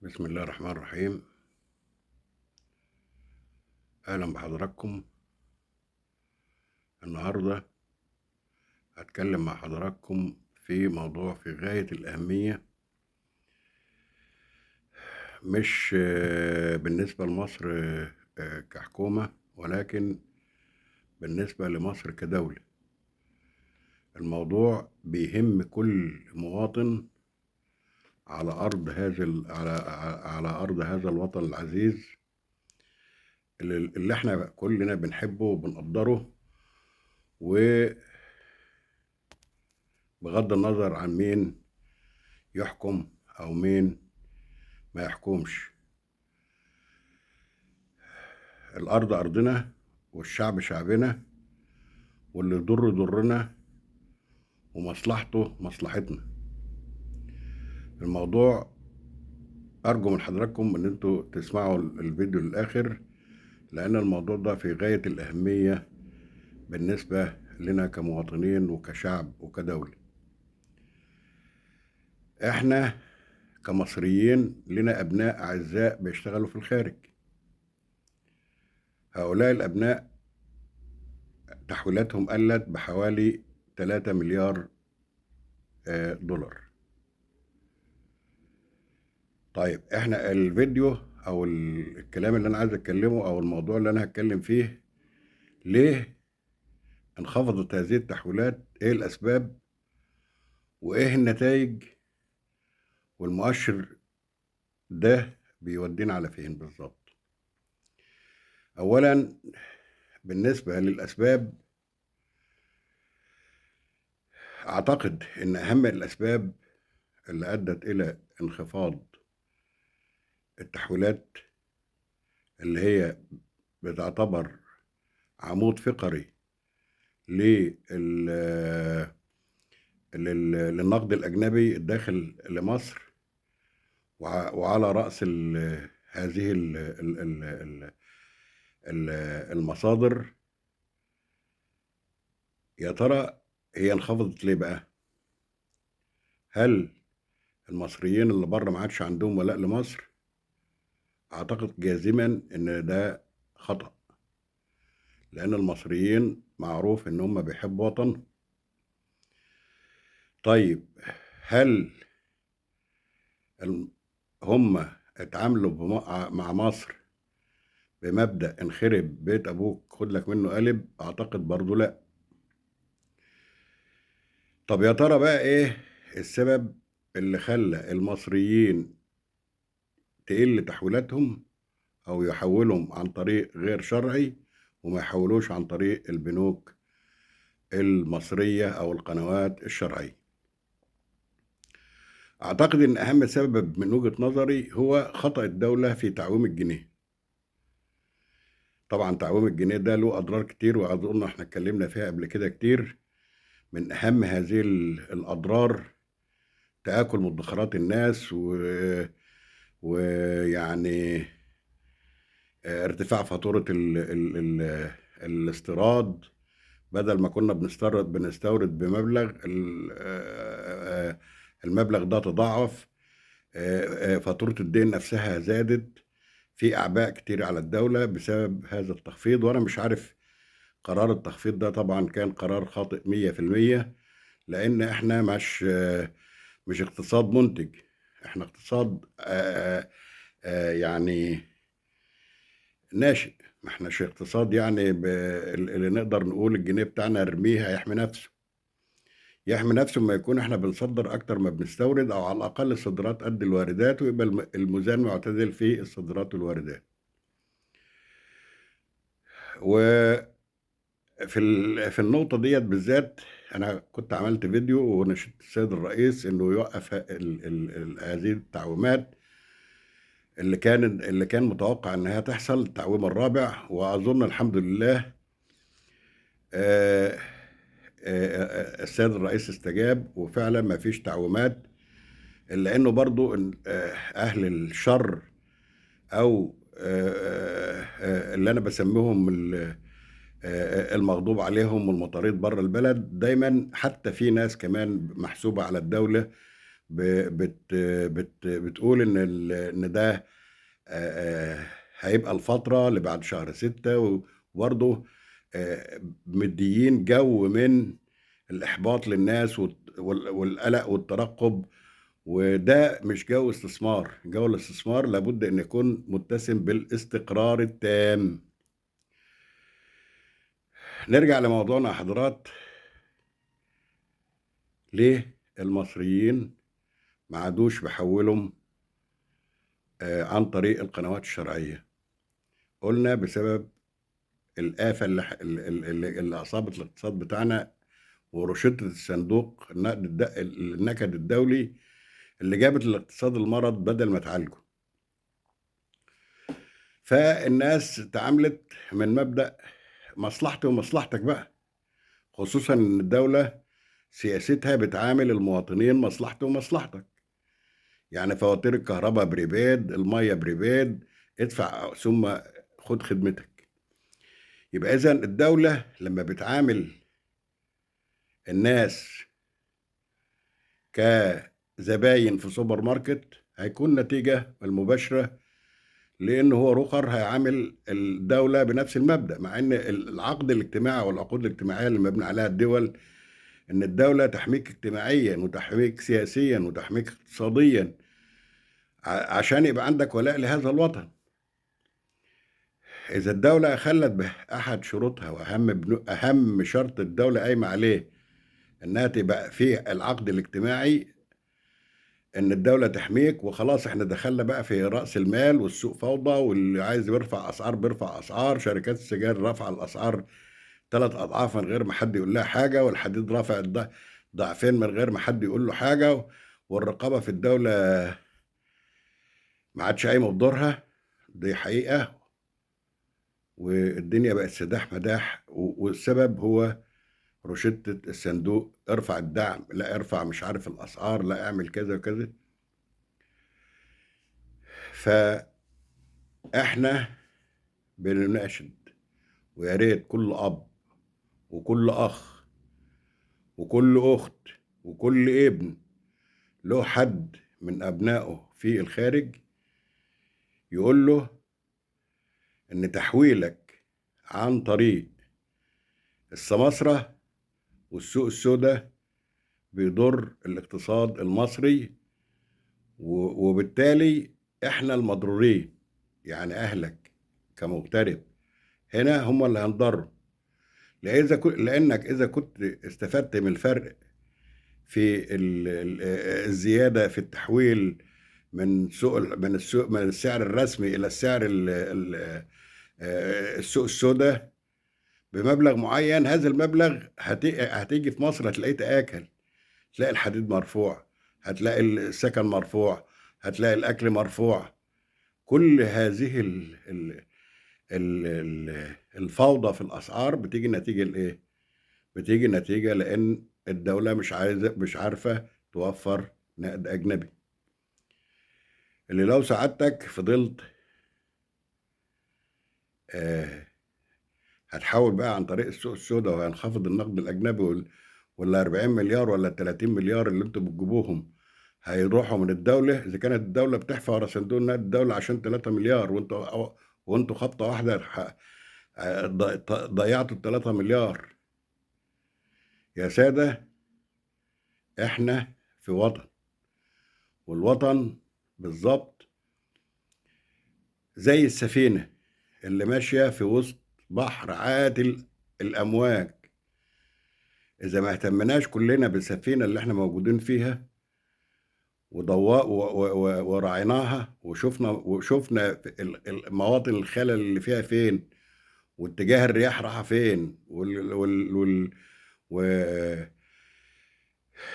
بسم الله الرحمن الرحيم. أهلا بحضراتكم. النهاردة هتكلم مع حضراتكم في موضوع في غاية الأهمية، مش بالنسبة لمصر كحكومة، ولكن بالنسبة لمصر كدولة. الموضوع بيهم كل مواطن على أرض على أرض هذا الوطن العزيز اللي احنا كلنا بنحبه وبنقدره، وبغض النظر عن مين يحكم أو مين ما يحكمش. الأرض أرضنا، والشعب شعبنا، واللي يضر ضرنا، ومصلحته مصلحتنا. الموضوع أرجو من حضراتكم إن انتوا تسمعوا الفيديو للآخر، لأن الموضوع ده في غاية الأهمية بالنسبة لنا كمواطنين وكشعب وكدولة. احنا كمصريين لنا أبناء أعزاء بيشتغلوا في الخارج. هؤلاء الأبناء تحويلاتهم قلت بحوالي 3 مليار دولار. طيب احنا الفيديو او الكلام اللي انا عايز اتكلمه او الموضوع اللي انا هتكلم فيه، ليه انخفضت هذه التحويلات؟ ايه الاسباب وايه النتائج؟ والمؤشر ده بيودينا على فين بالظبط؟ اولا، بالنسبة للاسباب، اعتقد ان اهم الاسباب اللي ادت الى انخفاض التحويلات، اللي هي بتعتبر عمود فقري للنقد الأجنبي الداخل لمصر، وعلى رأس هذه المصادر. يا ترى هي انخفضت ليه بقى؟ هل المصريين اللي بره ما عادش عندهم ولاء لمصر؟ أعتقد جازما إن ده خطأ، لأن المصريين معروف إن هم بيحبوا وطنهم. طيب، هل هم اتعاملوا مع مصر بمبدأ انخرب بيت أبوك خد لك منه قالب؟ أعتقد برضو لأ. طب يا ترى بقى إيه السبب اللي خلى المصريين تقل تحويلاتهم أو يحولهم عن طريق غير شرعي، وما يحولوش عن طريق البنوك المصرية أو القنوات الشرعية؟ أعتقد إن أهم سبب من وجهة نظري هو خطأ الدولة في تعويم الجنيه. طبعا تعويم الجنيه ده له أضرار كتير، وأظن احنا اتكلمنا فيها قبل كده كتير. من أهم هذه الأضرار تآكل مدخرات الناس، ويعني ارتفاع فاتورة الاستيراد. بدل ما كنا بنستورد بمبلغ، المبلغ ده تضاعف. فاتورة الدين نفسها زادت. في أعباء كتير على الدولة بسبب هذا التخفيض، وأنا مش عارف قرار التخفيض ده طبعا كان قرار خاطئ 100%، لأن احنا مش اقتصاد منتج، احنا اقتصاد يعني ناشئ. ما احناش اقتصاد يعني اللي نقدر نقول الجنيه بتاعنا ارميه هيحمي نفسه. يحمي نفسه ما يكون احنا بنصدر اكتر ما بنستورد، او على الاقل الصادرات قد الواردات، ويبقى الميزان معتدل في الصادرات والواردات. وفي في النقطة ديت بالذات، انا كنت عملت فيديو ونشدت السيد الرئيس انه يوقف هذه التعويمات اللي كان متوقع انها تحصل، التعويم الرابع. واظن الحمد لله آه، السيد الرئيس استجاب، وفعلا ما فيش تعويمات. الا انه برضو اهل الشر، او اللي انا بسميهم المغضوب عليهم والمطاريد بره البلد، دايما حتى في ناس كمان محسوبة على الدولة ب بت بت بتقول إن ده هيبقى الفترة اللي بعد شهر 6 وبرضه مديين جو من الإحباط للناس والقلق والترقب، وده مش جو استثمار. جو الاستثمار لابد أن يكون متسم بالاستقرار التام. نرجع لموضوعنا يا حضرات. ليه المصريين ما عادوش بيحولهم عن طريق القنوات الشرعية؟ قلنا بسبب الآفة اللي أصابت الاقتصاد بتاعنا، ورشدة الصندوق النكد الدولي اللي جابت الاقتصاد المرض بدل ما تعالجه. فالناس تعاملت من مبدأ مصلحتي ومصلحتك بقى، خصوصا ان الدولة سياستها بتعامل المواطنين مصلحتي ومصلحتك. يعني فواتير الكهرباء بريباد، المية بريباد، ادفع ثم خد خدمتك. يبقى اذا الدولة لما بتعامل الناس كزباين في سوبر ماركت، هيكون نتيجة المباشرة لأن هو رخر هيعامل الدولة بنفس المبدأ، مع أن العقد الاجتماعي والعقود الاجتماعية اللي مبني عليها الدول أن الدولة تحميك اجتماعيا وتحميك سياسيا وتحميك اقتصاديا عشان يبقى عندك ولاء لهذا الوطن. إذا الدولة خلت بأحد شروطها أهم شرط الدولة قايمة عليه أنها تبقى في العقد الاجتماعي، ان الدولة تحميك وخلاص، احنا دخلنا بقى في رأس المال والسوق فوضى، واللي عايز يرفع اسعار بيرفع اسعار. شركات السجاير رفع الاسعار 3 اضعاف من غير ما حد يقول لها حاجة، والحديد رفع ضعفين من غير ما حد يقول له حاجة، والرقابة في الدولة ما عادش قايمة بدورها. دي حقيقة، والدنيا بقت سداح مداح، والسبب هو روشتة الصندوق: ارفع الدعم، لا ارفع مش عارف الاسعار، لا اعمل كذا وكذا. فاحنا بنناشد، ويا ريت كل اب وكل اخ وكل اخت وكل ابن له حد من ابنائه في الخارج يقول له ان تحويلك عن طريق السماسرة والسوق السوداء بيضر الاقتصاد المصري، وبالتالي احنا المضرورين. يعني اهلك كمغترب هنا هم اللي هنضروا، لانك اذا كنت استفدت من الفرق في الزيادة في التحويل من السعر الرسمي إلى السعر السوق السوداء بمبلغ معين، هذا المبلغ هتيجي في مصر هتلاقيه تآكل. تلاقي الحديد مرفوع، هتلاقي السكن مرفوع، هتلاقي الأكل مرفوع. كل هذه الفوضى في الأسعار بتيجي نتيجة لإيه؟ بتيجي نتيجة لأن الدولة مش عارفة توفر نقد أجنبي، اللي لو سعادتك فضلت هتحاول بقى عن طريق السوق السوداء وهينخفض النقد الأجنبي، ولا 40 مليار ولا 30 مليار اللي انتوا بتجيبوهم هيروحوا من الدولة. إذا كانت الدولة بتحفى ورا صندوق نقد الدولة عشان 3 مليار، وانتوا خبطة واحدة ضيعتوا 3 مليار. يا سادة، احنا في وطن، والوطن بالظبط زي السفينة اللي ماشية في وسط بحر عاتل الأمواج. إذا ما اهتمناش كلنا بالسفينة اللي احنا موجودين فيها وراعيناها وشفنا المواطن الخلل اللي فيها فين، واتجاه الرياح رايحة فين،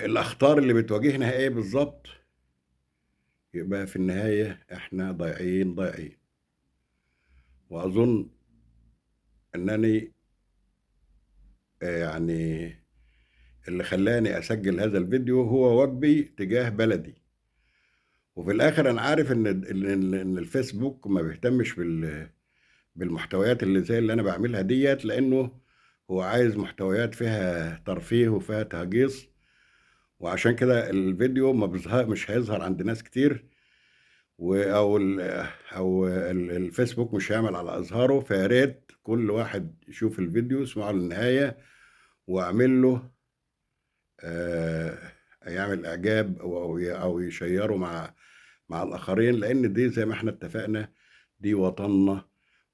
والأخطار اللي بتواجهنا ايه بالظبط، يبقى في النهاية احنا ضايعين. وأظن أنني يعني اللي خلاني أسجل هذا الفيديو هو واجبي تجاه بلدي. وفي الآخر أنا عارف إن الفيسبوك ما بيهتمش بالمحتويات اللي زي اللي أنا بعملها ديت، لأنه هو عايز محتويات فيها ترفيه وفيها تهجيص، وعشان كده الفيديو ما بيظه مش هيظهر عند ناس كتير، أو الفيسبوك مش هيعمل على إظهاره، فيا ريت كل واحد يشوف الفيديو يسمعه للنهاية، واعمل له يعمل إعجاب أو يشيّره مع الآخرين، لإن دي زي ما إحنا اتفقنا دي وطننا،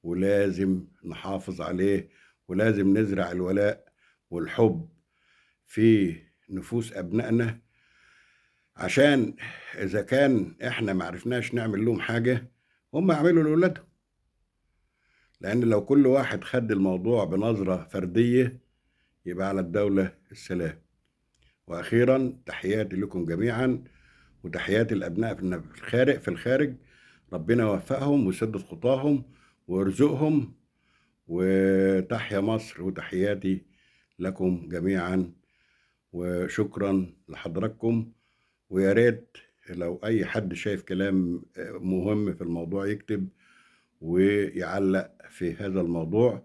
ولازم نحافظ عليه، ولازم نزرع الولاء والحُب في نفوس أبنائنا، عشان إذا كان إحنا ما عرفناش نعمل لهم حاجة، هم يعملوا لأولادهم، لإن لو كل واحد خَد الموضوع بنظرة فردية، يبقى على الدولة السلام. وأخيرًا تحياتي لكم جميعًا، وتحياتي لأبناء في الخارج، ربنا يوفقهم ويسدد خطاهم ويرزقهم، وتحيا مصر، وتحياتي لكم جميعًا، وشكرًا لحضراتكم، ويا ريت لو أي حد شايف كلام مهم في الموضوع يكتب ويعلّق في هذا الموضوع،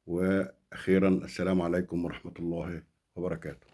وأخيرًا السلام عليكم ورحمة الله وبركاته.